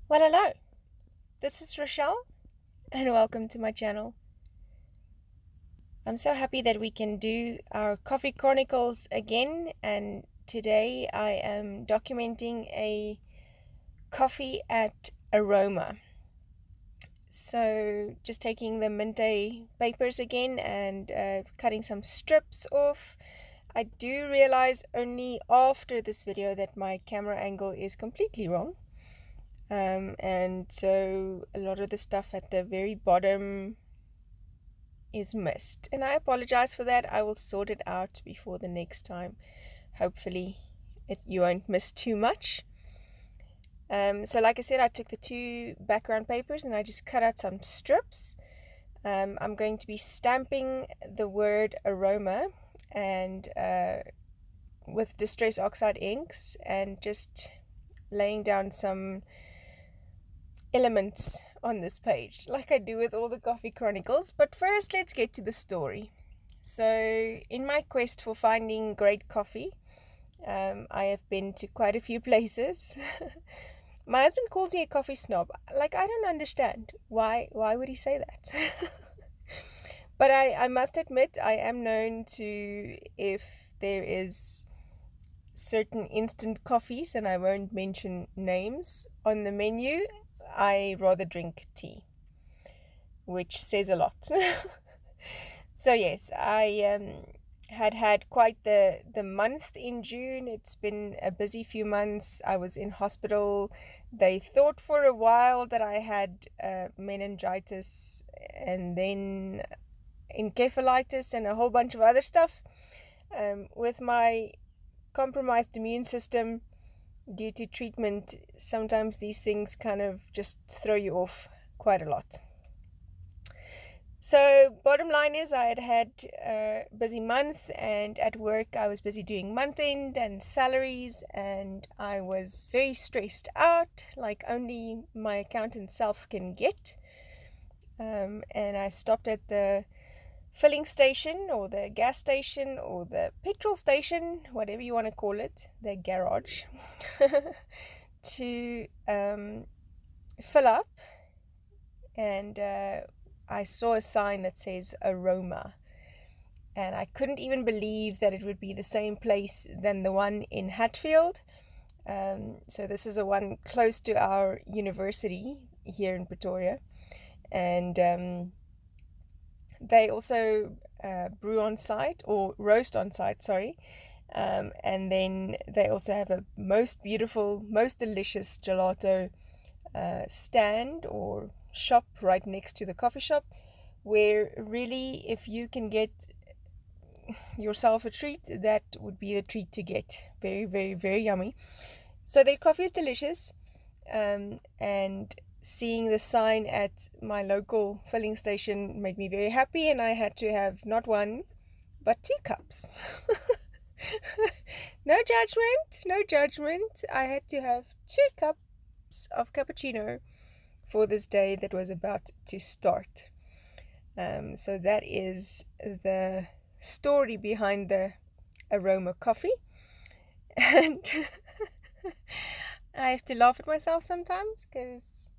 Well, hello, this is Rochelle, and welcome to my channel. I'm so happy that we can do our coffee chronicles again, and today I am documenting a coffee at Aroma. So, just taking the Mintay Papers again and cutting some strips off. I do realize only after this video that my camera angle is completely wrong. And so a lot of the stuff at the very bottom is missed, and I apologize for that. I will sort it out before the next time. Hopefully you won't miss too much. So like I said, I took the two background papers and I just cut out some strips. I'm going to be stamping the word aroma and with distress oxide inks, and just laying down some elements on this page like I do with all the coffee chronicles. But first, let's get to the story. So in my quest for finding great coffee, I have been to quite a few places. My husband calls me a coffee snob. Like, I don't understand why would he say that? But I must admit, I am known to, if there is certain instant coffees, and I won't mention names, on the menu, I rather drink tea, which says a lot. So yes, I had quite the month in June. It's been a busy few months. I was in hospital. They thought for a while that I had meningitis, and then encephalitis, and a whole bunch of other stuff. With my compromised immune system due to treatment, sometimes these things kind of just throw you off quite a lot. So bottom line is, I had a busy month, and at work I was busy doing month end and salaries, and I was very stressed out, like only my accountant self can get. And I stopped at the filling station, or the gas station, or the petrol station, whatever you want to call it, the garage, to fill up. And I saw a sign that says Aroma, and I couldn't even believe that it would be the same place than the one in Hatfield. So this is a one close to our university here in Pretoria, and they also brew on site, or roast on site, sorry. And then they also have a most beautiful, most delicious gelato stand or shop right next to the coffee shop, where really, if you can get yourself a treat, that would be the treat to get. Very, very, very yummy. So their coffee is delicious, and seeing the sign at my local filling station made me very happy, and I had to have not one but 2 cups. No judgment. I had to have 2 cups of cappuccino for this day that was about to start. So that is the story behind the Aroma coffee. And I have to laugh at myself sometimes, because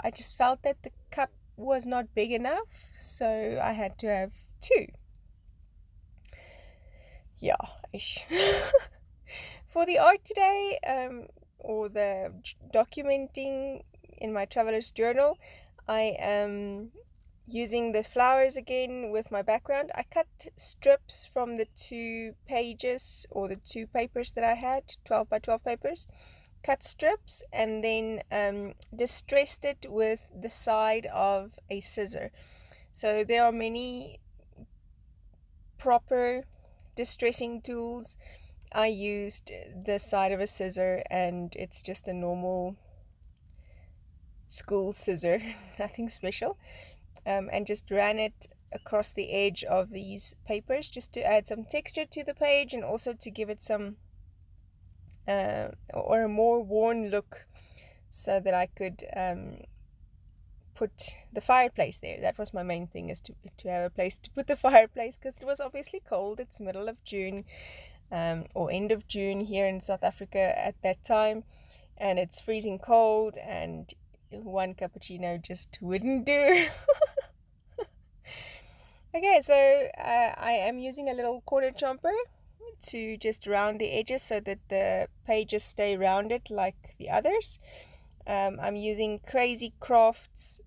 I just felt that the cup was not big enough, so I had to have 2. Ish. For the art today, or the documenting in my traveler's journal, I am using the flowers again with my background. I cut strips from the 2 pages, or the 2 papers that I had, 12 by 12 papers. Cut strips, and then distressed it with the side of a scissor. So there are many proper distressing tools. I used the side of a scissor, and it's just a normal school scissor, nothing special, and just ran it across the edge of these papers, just to add some texture to the page, and also to give it some or a more worn look, so that I could put the fireplace there. That was my main thing, is to have a place to put the fireplace, because it was obviously cold. It's middle of June, or end of June here in South Africa at that time, and it's freezing cold, and one cappuccino just wouldn't do. Okay, so I am using a little corner chomper to just round the edges so that the pages stay rounded like the others. I'm using Crazy Crafts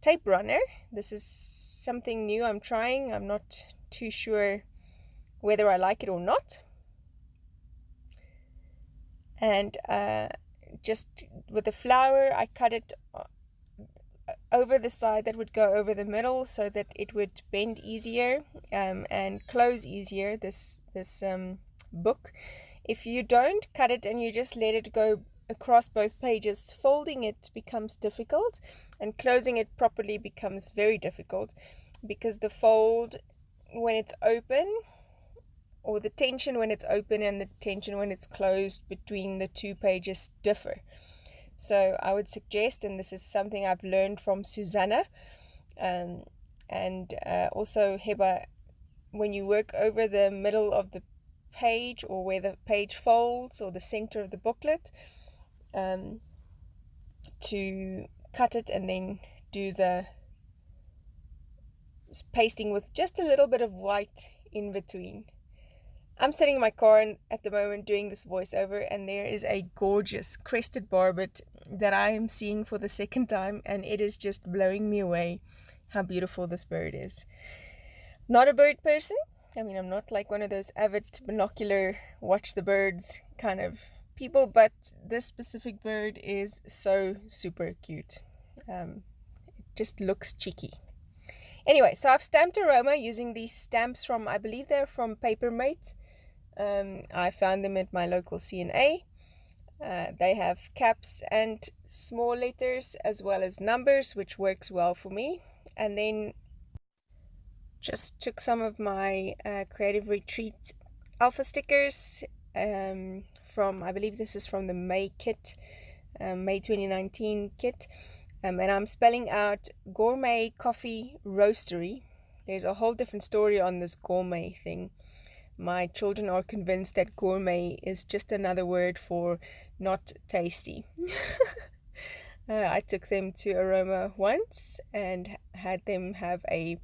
tape runner. This is something new I'm trying. I'm not too sure whether I like it or not. And just with the flower, I cut it over the side that would go over the middle so that it would bend easier and close easier, this book. If you don't cut it and you just let it go across both pages, folding it becomes difficult, and closing it properly becomes very difficult, because the fold when it's open, or the tension when it's open and the tension when it's closed between the two pages differ. So I would suggest, and this is something I've learned from Susanna and also Heba, when you work over the middle of the page, or where the page folds, or the center of the booklet, to cut it and then do the pasting with just a little bit of white in between. I'm sitting in my car at the moment doing this voiceover, and there is a gorgeous crested barbet that I am seeing for the second time, and it is just blowing me away how beautiful this bird is. Not a bird person. I mean, I'm not like one of those avid binocular watch the birds kind of people, but this specific bird is so super cute. It just looks cheeky. Anyway, so I've stamped Aroma using these stamps from, I believe they're from Papermate. I found them at my local C&A. They have caps and small letters as well as numbers, which works well for me. And then just took some of my Creative Retreat alpha stickers from, I believe this is from the May kit, May 2019 kit. And I'm spelling out Gourmet Coffee Roastery. There's a whole different story on this gourmet thing. My children are convinced that gourmet is just another word for not tasty. I took them to Aroma once and had them have a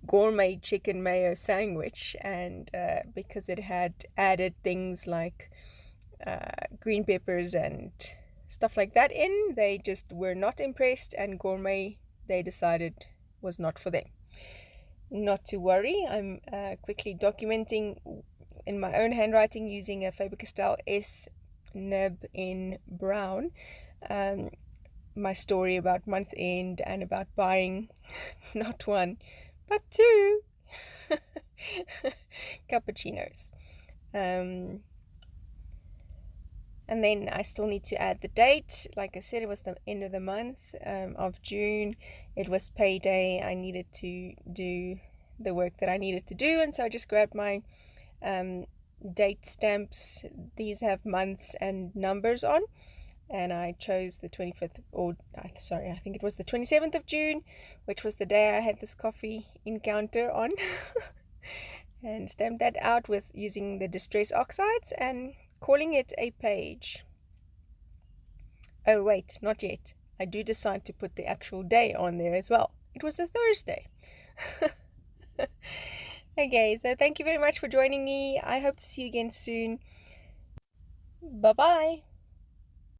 gourmet chicken mayo sandwich, and because it had added things like green peppers and stuff like that in, they just were not impressed, and gourmet, they decided, was not for them. Not to worry, I'm quickly documenting in my own handwriting using a Faber Castell S nib in brown my story about month end and about buying not one but two cappuccinos. And then I still need to add the date. Like I said, it was the end of the month of June. It was payday. I needed to do the work that I needed to do, and so I just grabbed my date stamps. These have months and numbers on, and I chose the 25th, I think it was the 27th of June, which was the day I had this coffee encounter on, and stamped that out with using the Distress Oxides and calling it a page. Oh wait, not yet. I do decide to put the actual day on there as well. It was a Thursday. Okay, so thank you very much for joining me. I hope to see you again soon. Bye-bye.